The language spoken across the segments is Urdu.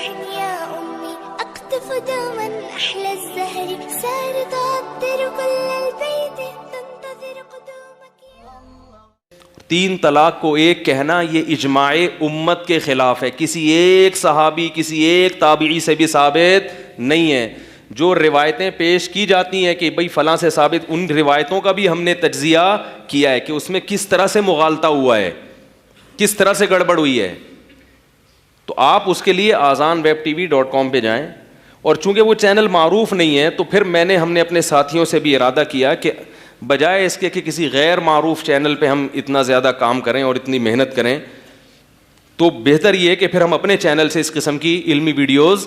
روح يا أمي أقطف دوما أحلى الزهر سار تعطر كل البيت تنتظر قدومك يا الله. 3 طلاق کو ایک کہنا یہ اجماع امت کے خلاف ہے، کسی ایک صحابی کسی ایک تابعی سے بھی ثابت نہیں ہے. جو روایتیں پیش کی جاتی ہیں کہ بھئی فلاں سے ثابت، ان روایتوں کا بھی ہم نے تجزیہ کیا ہے کہ اس میں کس طرح سے مغالطہ ہوا ہے، کس طرح سے گڑبڑ ہوئی ہے. تو آپ اس کے لیے azanwebtv.com پہ جائیں، اور چونکہ وہ چینل معروف نہیں ہے تو پھر ہم نے اپنے ساتھیوں سے بھی ارادہ کیا کہ بجائے اس کے کہ کسی غیر معروف چینل پہ ہم اتنا زیادہ کام کریں اور اتنی محنت کریں، تو بہتر یہ ہے کہ پھر ہم اپنے چینل سے اس قسم کی علمی ویڈیوز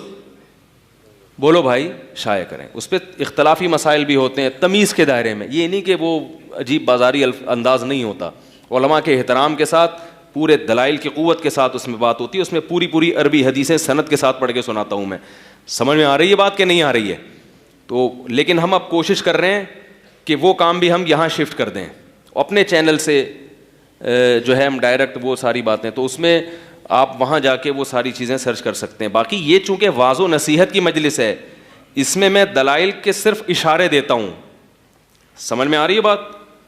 بولو بھائی شائع کریں. اس پہ اختلافی مسائل بھی ہوتے ہیں تمیز کے دائرے میں، یہ نہیں کہ وہ عجیب بازاری انداز نہیں ہوتا، علماء کے احترام کے ساتھ پورے دلائل کی قوت کے ساتھ اس میں بات ہوتی ہے. اس میں پوری عربی حدیثیں سند کے ساتھ پڑھ کے سناتا ہوں میں. سمجھ میں آ رہی ہے بات کہ نہیں آ رہی ہے؟ تو لیکن ہم اب کوشش کر رہے ہیں کہ وہ کام بھی ہم یہاں شفٹ کر دیں اپنے چینل سے، جو ہے ہم ڈائریکٹ وہ ساری باتیں، تو اس میں آپ وہاں جا کے وہ ساری چیزیں سرچ کر سکتے ہیں. باقی یہ چونکہ واعظ و نصیحت کی مجلس ہے، اس میں دلائل کے صرف اشارے دیتا ہوں. سمجھ میں آ رہی ہے بات؟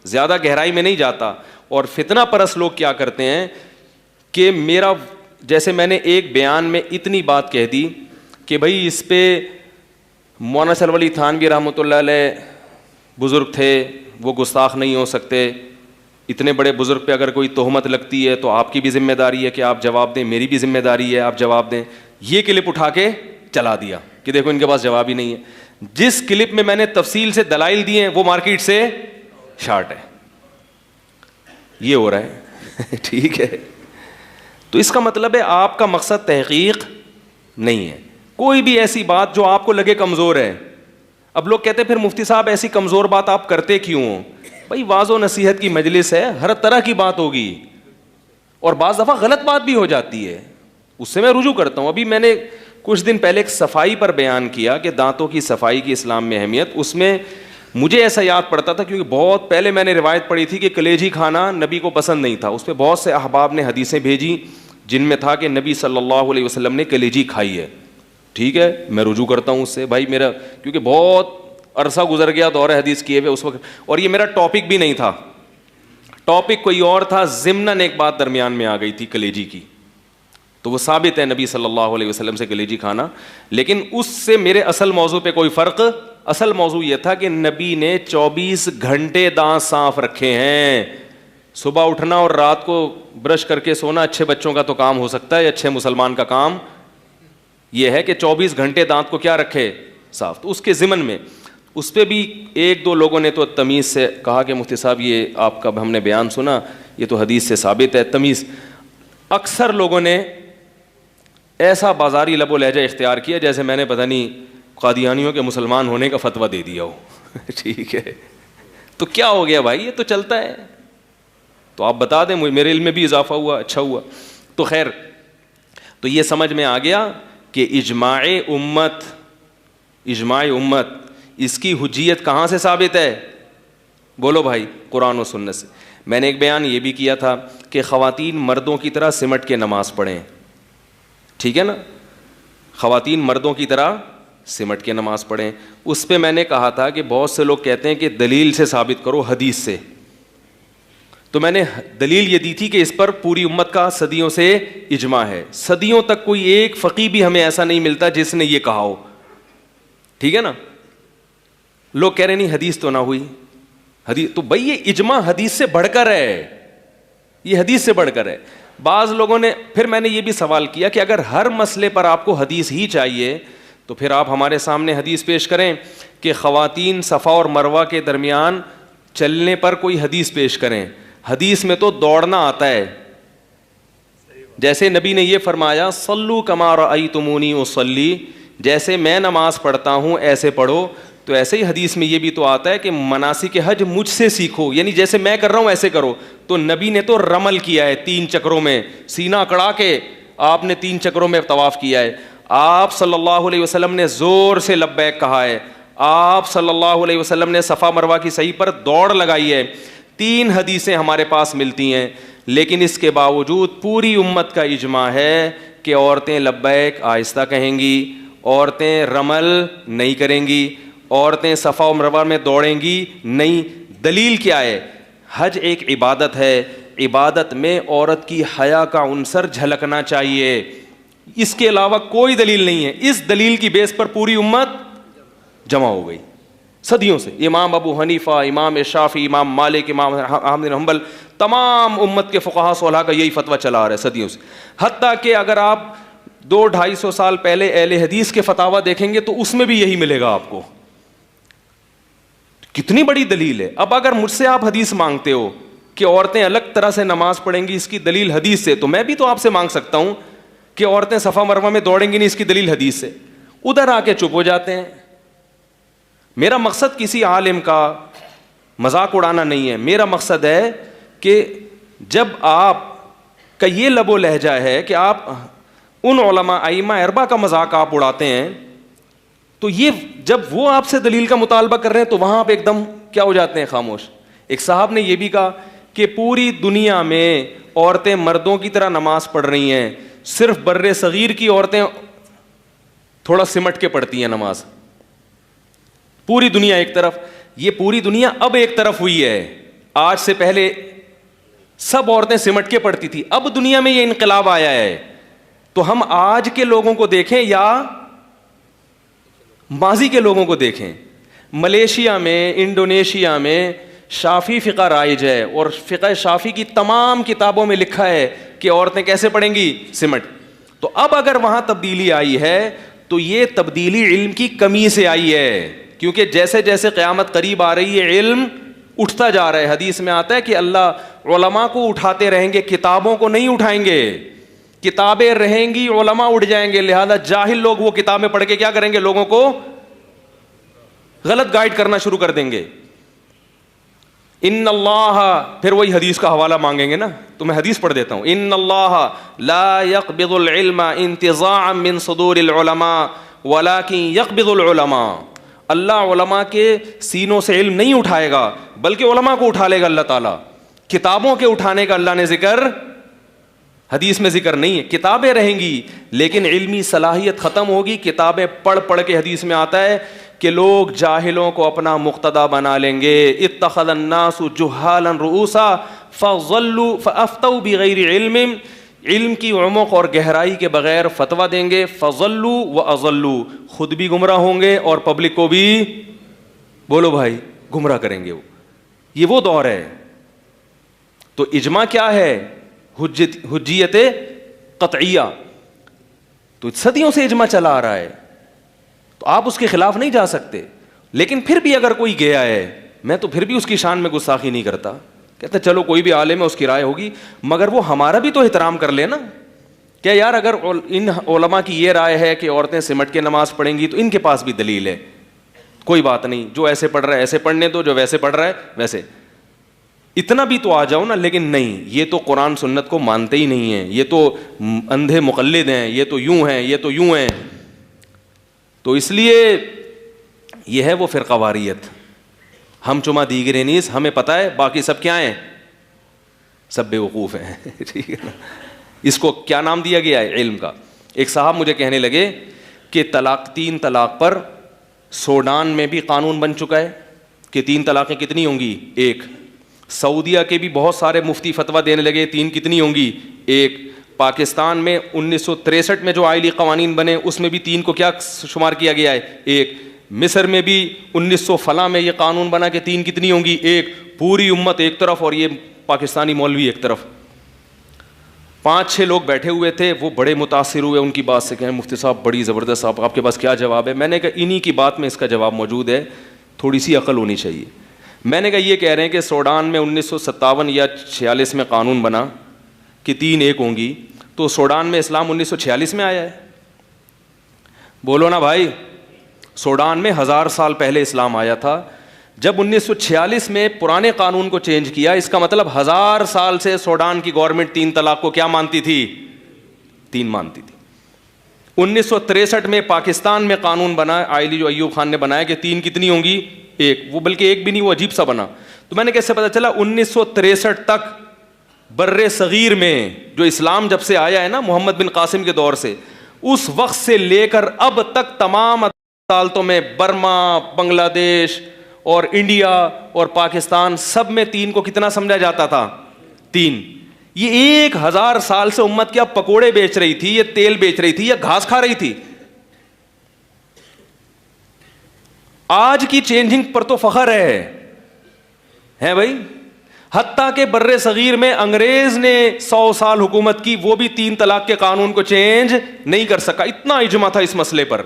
زیادہ گہرائی میں نہیں جاتا. اور فتنہ پرست لوگ کیا کرتے ہیں کہ میرا، جیسے میں نے ایک بیان میں اتنی بات کہہ دی کہ بھائی اس پہ مولانا سرور علی تھانوی رحمۃ اللہ علیہ بزرگ تھے، وہ گستاخ نہیں ہو سکتے. اتنے بڑے بزرگ پہ اگر کوئی تہمت لگتی ہے تو آپ کی بھی ذمہ داری ہے کہ آپ جواب دیں، میری بھی ذمہ داری ہے آپ جواب دیں. یہ کلپ اٹھا کے چلا دیا کہ دیکھو ان کے پاس جواب ہی نہیں ہے. جس کلپ میں میں نے تفصیل سے دلائل دیے ہیں وہ مارکیٹ سے شارٹ ہے. یہ ہو رہا ہے ٹھیک ہے. تو اس کا مطلب ہے آپ کا مقصد تحقیق نہیں ہے. کوئی بھی ایسی بات جو آپ کو لگے کمزور ہے، اب لوگ کہتے ہیں پھر مفتی صاحب ایسی کمزور بات آپ کرتے کیوں ہو؟ بھائی واعظ و نصیحت کی مجلس ہے، ہر طرح کی بات ہوگی اور بعض دفعہ غلط بات بھی ہو جاتی ہے، اس سے میں رجوع کرتا ہوں. ابھی میں نے کچھ دن پہلے ایک صفائی پر بیان کیا کہ دانتوں کی صفائی کی اسلام میں اہمیت. اس میں مجھے ایسا یاد پڑتا تھا کیونکہ بہت پہلے میں نے روایت پڑھی تھی کہ کلیجی کھانا نبی کو پسند نہیں تھا. اس پہ بہت سے احباب نے حدیثیں بھیجی جن میں تھا کہ نبی صلی اللہ علیہ وسلم نے کلیجی کھائی ہے. ٹھیک ہے، میں رجوع کرتا ہوں اس سے. بھائی میرا کیونکہ بہت عرصہ گزر گیا دور حدیث کیے ہوئے اس وقت، اور یہ میرا ٹاپک بھی نہیں تھا، ٹاپک کوئی اور تھا. ضمناً ایک بات درمیان میں آ گئی تھی کلیجی کی، تو وہ ثابت ہے نبی صلی اللہ علیہ وسلم سے کلیجی کھانا. لیکن اس سے میرے اصل موضوع پہ کوئی فرق، اصل موضوع یہ تھا کہ نبی نے 24 گھنٹے دانت صاف رکھے ہیں. صبح اٹھنا اور رات کو برش کر کے سونا اچھے بچوں کا تو کام ہو سکتا ہے، اچھے مسلمان کا کام یہ ہے کہ 24 گھنٹے دانت کو کیا رکھے صاف. تو اس کے ضمن میں اس پہ بھی 1-2 لوگوں نے تو تمیز سے کہا کہ مفتی صاحب یہ آپ کا ہم نے بیان سنا، یہ تو حدیث سے ثابت ہے. تمیز، اکثر لوگوں نے ایسا بازاری لب و لہجہ اختیار کیا جیسے میں نے پتہ نہیں قادیانیوں کے مسلمان ہونے کا فتویٰ دے دیا ہو. ٹھیک ہے، تو کیا ہو گیا بھائی، یہ تو چلتا ہے. تو آپ بتا دیں، میرے علم میں بھی اضافہ ہوا، اچھا ہوا. تو خیر، تو یہ سمجھ میں آ گیا کہ اجماع امت اس کی حجیت کہاں سے ثابت ہے؟ بولو بھائی، قرآن و سنت سے. میں نے ایک بیان یہ بھی کیا تھا کہ خواتین مردوں کی طرح سمٹ کے نماز پڑھیں. ٹھیک ہے نا، خواتین مردوں کی طرح سمٹ کے نماز پڑھیں. اس پہ میں نے کہا تھا کہ بہت سے لوگ کہتے ہیں کہ دلیل سے ثابت کرو، حدیث سے. تو میں نے دلیل یہ دی تھی کہ اس پر پوری امت کا صدیوں سے اجماع ہے. صدیوں تک کوئی ایک فقیہ بھی ہمیں ایسا نہیں ملتا جس نے یہ کہا ہو. ٹھیک ہے نا. لوگ کہہ رہے نہیں حدیث تو نہ ہوئی، حدیث تو بھائی یہ اجماع حدیث سے بڑھ کر ہے، یہ حدیث سے بڑھ کر ہے. بعض لوگوں نے پھر میں نے یہ بھی سوال کیا کہ اگر ہر مسئلے پر آپ کو حدیث ہی چاہیے تو پھر آپ ہمارے سامنے حدیث پیش کریں کہ خواتین صفا اور مروہ کے درمیان چلنے پر کوئی حدیث پیش کریں. حدیث میں تو دوڑنا آتا ہے، جیسے نبی نے یہ فرمایا صلو کما رأیتمونی اصلی، جیسے میں نماز پڑھتا ہوں ایسے پڑھو. تو ایسے ہی حدیث میں یہ بھی تو آتا ہے کہ مناسک حج مجھ سے سیکھو، یعنی جیسے میں کر رہا ہوں ایسے کرو. تو نبی نے تو رمل کیا ہے 3 چکروں میں، سینہ اکڑا کے آپ نے 3 چکروں میں طواف کیا ہے. آپ صلی اللہ علیہ وسلم نے زور سے لبیک کہا ہے. آپ صلی اللہ علیہ وسلم نے صفا مروہ کی صحیح پر دوڑ لگائی ہے. 3 حدیثیں ہمارے پاس ملتی ہیں، لیکن اس کے باوجود پوری امت کا اجماع ہے کہ عورتیں لبیک آہستہ کہیں گی, عورتیں رمل نہیں کریں گی, عورتیں صفا و مروہ میں دوڑیں گی نہیں. دلیل کیا ہے؟ حج ایک عبادت ہے, عبادت میں عورت کی حیا کا عنصر جھلکنا چاہیے, اس کے علاوہ کوئی دلیل نہیں ہے. اس دلیل کی بیس پر پوری امت جمع ہو گئی صدیوں سے. امام ابو حنیفہ, امام شافعی, امام مالک, امام احمد بن حنبل, تمام امت کے فقہا صلحاء کا یہی فتویٰ چلا آ رہا ہے صدیوں سے. حتیٰ کہ اگر آپ 200-250 سال پہلے اہل حدیث کے فتاویٰ دیکھیں گے تو اس میں بھی یہی ملے گا آپ کو. کتنی بڑی دلیل ہے. اب اگر مجھ سے آپ حدیث مانگتے ہو کہ عورتیں الگ طرح سے نماز پڑھیں گی, اس کی دلیل حدیث سے, تو میں بھی تو آپ سے مانگ سکتا ہوں کہ عورتیں صفا مروہ میں دوڑیں گی نہیں, اس کی دلیل حدیث سے. ادھر آ کے چپ ہو جاتے ہیں. میرا مقصد کسی عالم کا مذاق اڑانا نہیں ہے, میرا مقصد ہے کہ جب آپ کا یہ لب و لہجہ ہے کہ آپ ان علماء ائمہ اربعہ کا مذاق آپ اڑاتے ہیں, تو یہ جب وہ آپ سے دلیل کا مطالبہ کر رہے ہیں تو وہاں آپ ایک دم کیا ہو جاتے ہیں, خاموش. ایک صاحب نے یہ بھی کہا کہ پوری دنیا میں عورتیں مردوں کی طرح نماز پڑھ رہی ہیں, صرف بر صغیر کی عورتیں تھوڑا سمٹ کے پڑھتی ہیں نماز. پوری دنیا ایک طرف, یہ پوری دنیا اب ایک طرف ہوئی ہے. آج سے پہلے سب عورتیں سمٹ کے پڑھتی تھی, اب دنیا میں یہ انقلاب آیا ہے. تو ہم آج کے لوگوں کو دیکھیں یا ماضی کے لوگوں کو دیکھیں. ملیشیا میں, انڈونیشیا میں شافی فقہ رائج ہے, اور فقہ شافی کی تمام کتابوں میں لکھا ہے کہ عورتیں کیسے پڑھیں گی, سمٹ. تو اب اگر وہاں تبدیلی آئی ہے تو یہ تبدیلی علم کی کمی سے آئی ہے, کیونکہ جیسے جیسے قیامت قریب آ رہی ہے علم اٹھتا جا رہا ہے. حدیث میں آتا ہے کہ اللہ علماء کو اٹھاتے رہیں گے, کتابوں کو نہیں اٹھائیں گے. کتابیں رہیں گی, علماء اٹھ جائیں گے. لہذا جاہل لوگ وہ کتابیں پڑھ کے کیا کریں گے, لوگوں کو غلط گائیڈ کرنا شروع کر دیں گے. ان اللہ, پھر وہی حدیث کا حوالہ مانگیں گے نا, تو میں حدیث پڑھ دیتا ہوں. ان اللہ لا يقبض العلم انتزاعا من صدور العلماء ولكن يقبض العلماء. اللہ علماء کے سینوں سے علم نہیں اٹھائے گا, بلکہ علماء کو اٹھا لے گا اللہ تعالیٰ. کتابوں کے اٹھانے کا اللہ نے ذکر حدیث میں ذکر نہیں ہے. کتابیں رہیں گی لیکن علمی صلاحیت ختم ہوگی. کتابیں پڑھ پڑھ کے حدیث میں آتا ہے کہ لوگ جاہلوں کو اپنا مقتدا بنا لیں گے. اتخذ الناس جہالا رؤوسا فضلوا فافتوا بغیر علم. علم کی عمق اور گہرائی کے بغیر فتویٰ دیں گے. فضلوا واضلوا, خود بھی گمراہ ہوں گے اور پبلک کو بھی, بولو بھائی, گمراہ کریں گے. یہ وہ دور ہے. تو اجماع کیا ہے, حجیت قطعیہ. تو صدیوں سے اجماع چلا آ رہا ہے, تو آپ اس کے خلاف نہیں جا سکتے. لیکن پھر بھی اگر کوئی گیا ہے, میں تو پھر بھی اس کی شان میں گستاخی نہیں کرتا. کہتے چلو کوئی بھی عالم ہے, اس کی رائے ہوگی, مگر وہ ہمارا بھی تو احترام کر لے نا. کیا یار, اگر ان علماء کی یہ رائے ہے کہ عورتیں سمٹ کے نماز پڑھیں گی تو ان کے پاس بھی دلیل ہے. کوئی بات نہیں, جو ایسے پڑھ رہا ہے ایسے پڑھنے دو, جو ویسے پڑھ رہا ہے ویسے. اتنا بھی تو آ جاؤ نا. لیکن نہیں, یہ تو قرآن سنت کو مانتے ہی نہیں ہیں, یہ تو اندھے مقلد ہیں, یہ تو یوں ہیں, یہ تو یوں ہیں. تو اس لیے یہ ہے وہ فرقہ واریت. ہم چما دیگر نیز, ہمیں پتہ ہے باقی سب کیا ہیں, سب بے وقوف ہیں. ٹھیک ہے نا. اس کو کیا نام دیا گیا ہے, علم کا. ایک صاحب مجھے کہنے لگے کہ 3 طلاق پر سوڈان میں بھی قانون بن چکا ہے کہ 3 طلاقیں کتنی ہوں گی, 1. سعودیہ کے بھی بہت سارے مفتی فتویٰ دینے لگے 3 کتنی ہوں گی, 1. پاکستان میں 1963 میں جو آئلی قوانین بنے اس میں بھی 3 کو کیا شمار کیا گیا ہے, 1. مصر میں بھی 1900 فلاں میں یہ قانون بنا کہ 3 کتنی ہوں گی, 1. پوری امت ایک طرف اور یہ پاکستانی مولوی ایک طرف. 5-6 لوگ بیٹھے ہوئے تھے, وہ بڑے متاثر ہوئے ان کی بات سے, کہیں مفتی صاحب بڑی زبردست, آپ کے پاس کیا جواب ہے. میں نے کہا انہی کی بات میں اس کا جواب موجود ہے, تھوڑی سی عقل ہونی چاہیے. میں نے کہا یہ کہہ رہے ہیں کہ سوڈان میں 1957 یا 46 میں قانون بنا کہ 3 ایک ہوں گی, تو سوڈان میں اسلام 1946 میں آیا ہے. بولو نا بھائی, سوڈان میں 1000 سال پہلے اسلام آیا تھا. جب 1946 میں پرانے قانون کو چینج کیا, اس کا مطلب 1000 سال سے سوڈان کی گورنمنٹ 3 طلاق کو کیا مانتی تھی, 3 مانتی تھی. 1963 میں پاکستان میں قانون بنا, آئلی جو ایوب خان نے بنایا کہ 3 کتنی ہوں گی, 1. وہ بلکہ 1 بھی نہیں, وہ عجیب سا بنا. تو میں نے کیسے پتا چلا, 1963 تک بر صغیر میں جو اسلام جب سے آیا ہے نا محمد بن قاسم کے دور سے، اس وقت سے لے کر اب تک تمام عدالتوں میں برما، بنگلہ دیش اور انڈیا اور پاکستان سب میں 3 کو کتنا سمجھا جاتا تھا؟ 3۔ یہ 1000 سال سے امت کیا پکوڑے بیچ رہی تھی، یہ تیل بیچ رہی تھی، یا گھاس کھا رہی تھی؟ آج کی چینجنگ پر تو فخر ہے بھائی۔ حتیٰ کہ بر صغیر میں انگریز نے 100 سال حکومت کی، وہ بھی 3 طلاق کے قانون کو چینج نہیں کر سکا، اتنا اجماع تھا اس مسئلے پر۔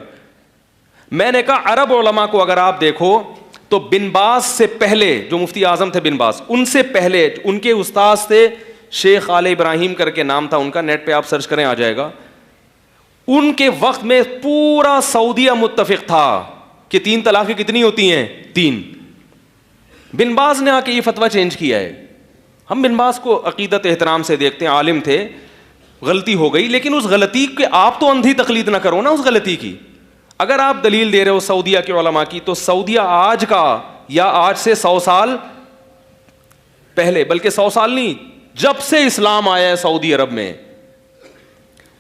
میں نے کہا عرب علماء کو اگر آپ دیکھو تو بن باز سے پہلے، جو مفتی اعظم تھے بن باز، ان سے پہلے ان کے استاذ تھے شیخ آل ابراہیم کر کے نام تھا ان کا، نیٹ پہ آپ سرچ کریں آ جائے گا۔ ان کے وقت میں پورا سعودیہ متفق تھا کہ 3 طلاقیں کتنی ہوتی ہیں؟ 3۔ بن باز نے آ کے یہ فتویٰ چینج کیا ہے۔ ہم بن باز کو عقیدت احترام سے دیکھتے ہیں، عالم تھے، غلطی ہو گئی، لیکن اس غلطی کے آپ تو اندھی تقلید نہ کرو نا اس غلطی کی۔ اگر آپ دلیل دے رہے ہو سعودیہ کے علماء کی، تو سعودیہ آج کا یا آج سے 100 سال پہلے، بلکہ 100 سال نہیں، جب سے اسلام آیا ہے سعودی عرب میں،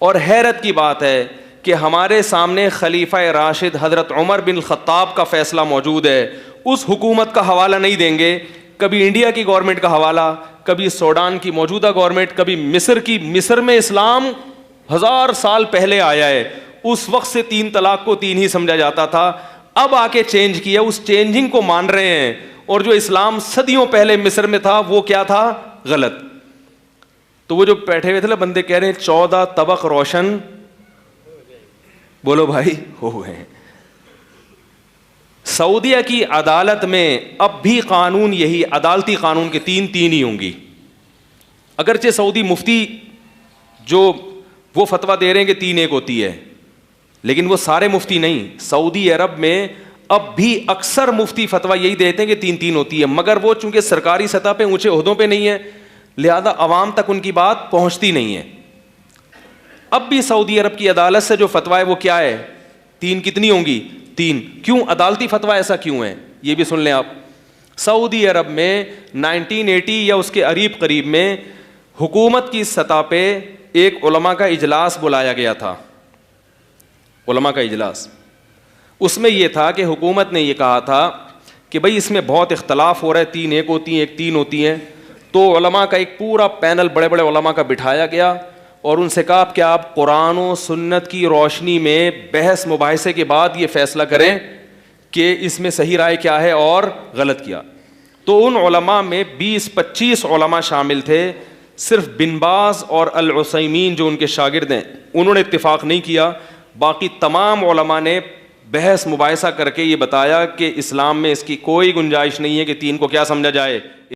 اور حیرت کی بات ہے کہ ہمارے سامنے خلیفہ راشد حضرت عمر بن خطاب کا فیصلہ موجود ہے، اس حکومت کا حوالہ نہیں دیں گے، کبھی انڈیا کی گورنمنٹ کا حوالہ، کبھی سوڈان کی موجودہ گورنمنٹ، کبھی مصر کی۔ مصر میں اسلام 1000 سال پہلے آیا ہے، اس وقت سے 3 طلاق کو 3 ہی سمجھا جاتا تھا، اب آ کے چینج کیا، اس چینجنگ کو مان رہے ہیں، اور جو اسلام صدیوں پہلے مصر میں تھا وہ کیا تھا؟ غلط۔ تو وہ جو بیٹھے ہوئے تھے نا بندے کہہ رہے ہیں 14 طبق روشن، بولو بھائی، ہو گئے۔ سعودیہ کی عدالت میں اب بھی قانون یہی، عدالتی قانون کے 3 ہی ہوں گی۔ اگرچہ سعودی مفتی جو وہ فتویٰ دے رہے ہیں کہ 3 ایک ہوتی ہے، لیکن وہ سارے مفتی نہیں۔ سعودی عرب میں اب بھی اکثر مفتی فتویٰ یہی دیتے ہیں کہ 3 ہوتی ہے، مگر وہ چونکہ سرکاری سطح پہ اونچے عہدوں پہ نہیں ہے، لہذا عوام تک ان کی بات پہنچتی نہیں ہے۔ اب بھی سعودی عرب کی عدالت سے جو فتویٰ ہے وہ کیا ہے؟ 3 کتنی ہوں گی؟ 3۔ کیوں عدالتی فتویٰ ایسا کیوں ہے؟ یہ بھی سن لیں آپ۔ سعودی عرب میں 1980 یا اس کے قریب میں حکومت کی سطح پہ ایک علماء کا اجلاس بلایا گیا تھا، علماء کا اجلاس۔ اس میں یہ تھا کہ حکومت نے یہ کہا تھا کہ بھئی اس میں بہت اختلاف ہو رہا ہے، 3 ایک ہوتی ہیں، 3 ہوتی ہیں۔ تو علماء کا ایک پورا پینل بڑے بڑے علماء کا بٹھایا گیا اور ان سے کہا کہ آپ قرآن و سنت کی روشنی میں بحث مباحثے کے بعد یہ فیصلہ کریں کہ اس میں صحیح رائے کیا ہے اور غلط کیا۔ تو ان علماء میں 20-25 علماء شامل تھے، صرف بن باز اور العثیمین جو ان کے شاگرد ہیں انہوں نے اتفاق نہیں کیا، باقی تمام علماء نے بحث مباحثہ کر کے یہ بتایا کہ اسلام میں اس کی کوئی گنجائش نہیں ہے کہ 3 کو کیا سمجھا جائے۔